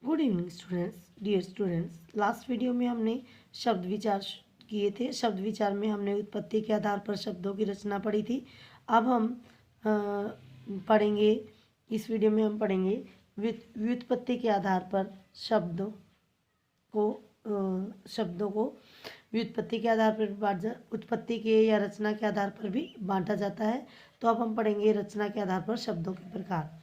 Good evening students, dear students. Last video में हमने शब्द विचार किए थे। शब्द विचार में हमने उत्पत्ति के आधार पर शब्दों की रचना पढ़ी थी। अब हम पढ़ेंगे, इस वीडियो में हम पढ़ेंगे व्युत्पत्ति के आधार पर शब्दों को व्युत्पत्ति के आधार पर उत्पत्ति के या रचना के आधार पर भी बांटा जाता है। तो अब हम पढ़ेंगे रचना के आधार पर शब्दों के प्रकार।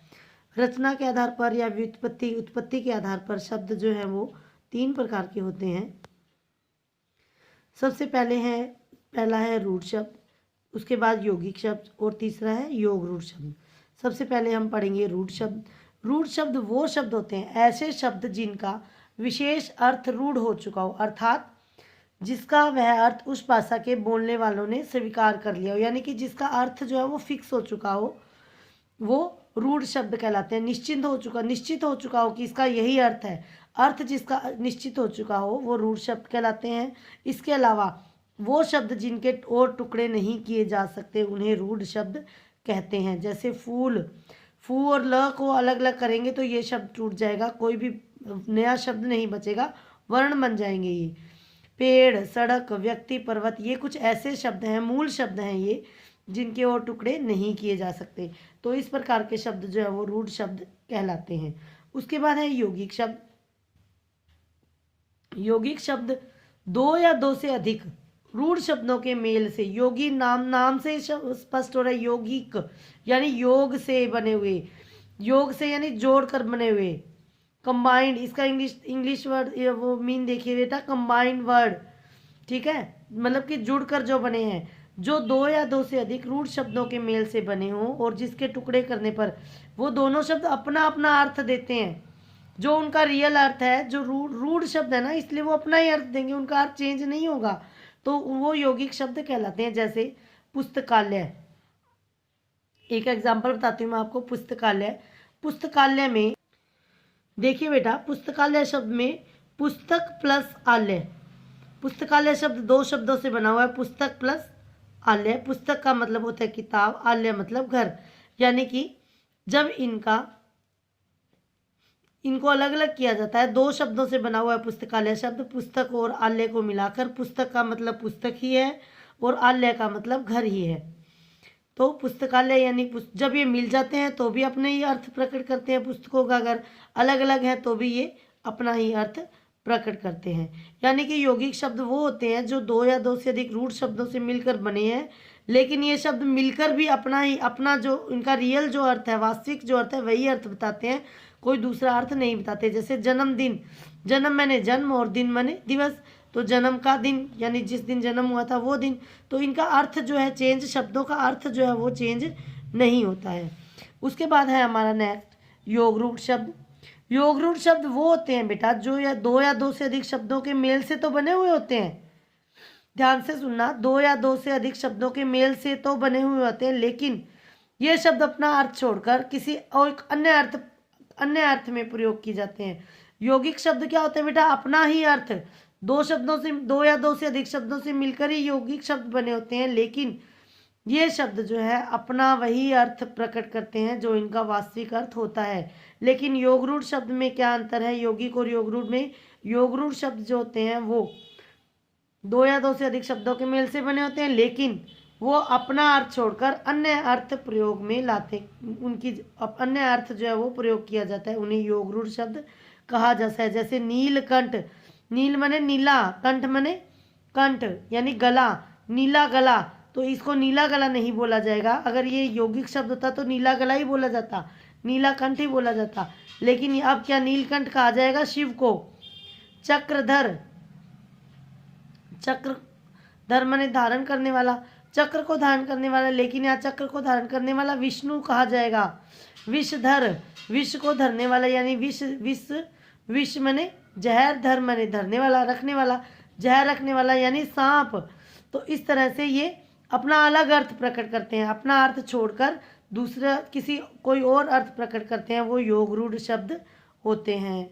रचना के आधार पर या उत्पत्ति के आधार पर शब्द जो है वो 3 प्रकार के होते हैं। सबसे पहला है रूढ़ शब्द, उसके बाद यौगिक शब्द और तीसरा है योग रूढ़ शब्द। सबसे पहले हम पढ़ेंगे रूढ़ शब्द। रूढ़ शब्द वो शब्द होते हैं, ऐसे शब्द जिनका विशेष अर्थ रूढ़ हो चुका हो, अर्थात जिसका वह अर्थ उस भाषा के बोलने वालों ने स्वीकार कर लिया हो, यानी कि जिसका अर्थ जो है वो फिक्स हो चुका हो, वो रूढ़ शब्द कहलाते हैं। निश्चित हो चुका हो कि इसका यही अर्थ है, अर्थ जिसका निश्चित हो चुका हो वो रूढ़ शब्द कहलाते हैं। इसके अलावा वो शब्द जिनके और टुकड़े नहीं किए जा सकते उन्हें रूढ़ शब्द कहते हैं। जैसे फूल, फू और ल को अलग अलग करेंगे तो ये शब्द टूट जाएगा, कोई भी नया शब्द नहीं बचेगा, वर्ण बन जाएंगे ये। पेड़, सड़क, व्यक्ति, पर्वत, ये कुछ ऐसे शब्द हैं, मूल शब्द हैं ये, जिनके और टुकड़े नहीं किए जा सकते। तो इस प्रकार के शब्द जो है वो रूढ़ शब्द कहलाते हैं। उसके बाद है यौगिक शब्द। यौगिक शब्द 2 या 2 से अधिक रूढ़ शब्दों के मेल से, योगी नाम से स्पष्ट हो रहा है, यौगिक यानी योग से बने हुए, योग से यानी जोड़कर बने हुए, कंबाइंड, इसका इंग्लिश वर्ड वो मीन देखिए बेटा, कंबाइंड वर्ड, ठीक है, मतलब कि जुड़कर जो बने हैं, जो 2 या 2 से अधिक रूढ़ शब्दों के मेल से बने हों और जिसके टुकड़े करने पर वो दोनों शब्द अपना अपना अर्थ देते हैं। जो उनका रियल अर्थ है, जो रूढ़ शब्द है ना, इसलिए वो अपना ही अर्थ देंगे, उनका अर्थ चेंज नहीं होगा, तो वो यौगिक शब्द कहलाते हैं। जैसे पुस्तकालय, एक एग्जाम्पल बताती हूँ मैं आपको। पुस्तकालय में देखिए बेटा, पुस्तकालय शब्द में पुस्तक प्लस आलय, पुस्तकालय शब्द 2 शब्दों से बना हुआ है, पुस्तक प्लस आलय। पुस्तक का मतलब होता है किताब, आलय मतलब घर, यानी कि जब इनको अलग अलग किया जाता है, 2 शब्दों से बना हुआ है पुस्तकालय शब्द, पुस्तक और आलय को मिलाकर पुस्तक का मतलब पुस्तक ही है और आलय का मतलब घर ही है। तो पुस्तकालय यानी जब ये मिल जाते हैं तो भी अपने ही अर्थ प्रकट करते हैं, पुस्तकों का अगर अलग अलग है तो भी ये अपना ही अर्थ प्रकट करते हैं। यानी कि यौगिक शब्द वो होते हैं जो 2 या 2 से अधिक रूढ़ शब्दों से मिलकर बने हैं, लेकिन ये शब्द मिलकर भी अपना जो इनका रियल जो अर्थ है, वास्तविक जो अर्थ है, वही अर्थ बताते हैं, कोई दूसरा अर्थ नहीं बताते। जैसे जन्मदिन, जन्म मैंने जन्म और दिन मैंने दिवस, तो जन्म का दिन यानी जिस दिन जन्म हुआ था वो दिन, तो इनका अर्थ जो है चेंज, शब्दों का अर्थ जो है वो चेंज नहीं होता है। उसके बाद है हमारा नेक्स्ट योग रूढ़ शब्द। योग रूढ़ शब्द वो होते हैं बेटा जो 2 या 2 से अधिक शब्दों के मेल से तो बने हुए होते हैं। ध्यान से सुनना, 2 या 2 से अधिक शब्दों के मेल से तो बने हुए होते हैं, लेकिन ये शब्द अपना अर्थ छोड़कर किसी और अन्य अर्थ में प्रयोग किए जाते हैं। यौगिक शब्द क्या होते हैं बेटा, अपना ही अर्थ, 2 या 2 से अधिक शब्दों से मिलकर ही यौगिक शब्द बने होते हैं, लेकिन ये शब्द जो है अपना वही अर्थ प्रकट करते हैं जो इनका वास्तविक अर्थ होता है। लेकिन योग रूढ़ शब्द में क्या अंतर है यौगिक और योग रूढ़ में? योग रूढ़ शब्द जो होते हैं वो 2 या 2 से अधिक शब्दों के मेल से बने होते हैं, लेकिन वो अपना अर्थ छोड़कर अन्य अर्थ प्रयोग में लाते, उनकी अन्य अर्थ जो है वो प्रयोग किया जाता है, उन्हें योग रूढ़ शब्द कहा जाता है। जैसे नीलकंठ, नील मने नीला, कंठ मने कंठ यानी गला, नीला गला, तो इसको नीला गला नहीं बोला जाएगा। अगर ये यौगिक शब्द होता तो नीला गला ही बोला जाता, नीला कंठ ही बोला जाता, लेकिन अब क्या नीलकंठ कहा जाएगा शिव को। चक्रधर, चक्रधर माने धारण करने वाला, चक्र को धारण करने वाला, लेकिन यहाँ चक्र को धारण करने वाला विष्णु कहा जाएगा। विषधर, विष को धरने वाला, यानी विष माने जहर, धर माने धरने वाला, रखने वाला, जहर रखने वाला यानी सांप। तो इस तरह से ये अपना अलग अर्थ प्रकट करते हैं, अपना अर्थ छोड़कर दूसरा कोई और अर्थ प्रकट करते हैं, वो योग रूढ़ शब्द होते हैं।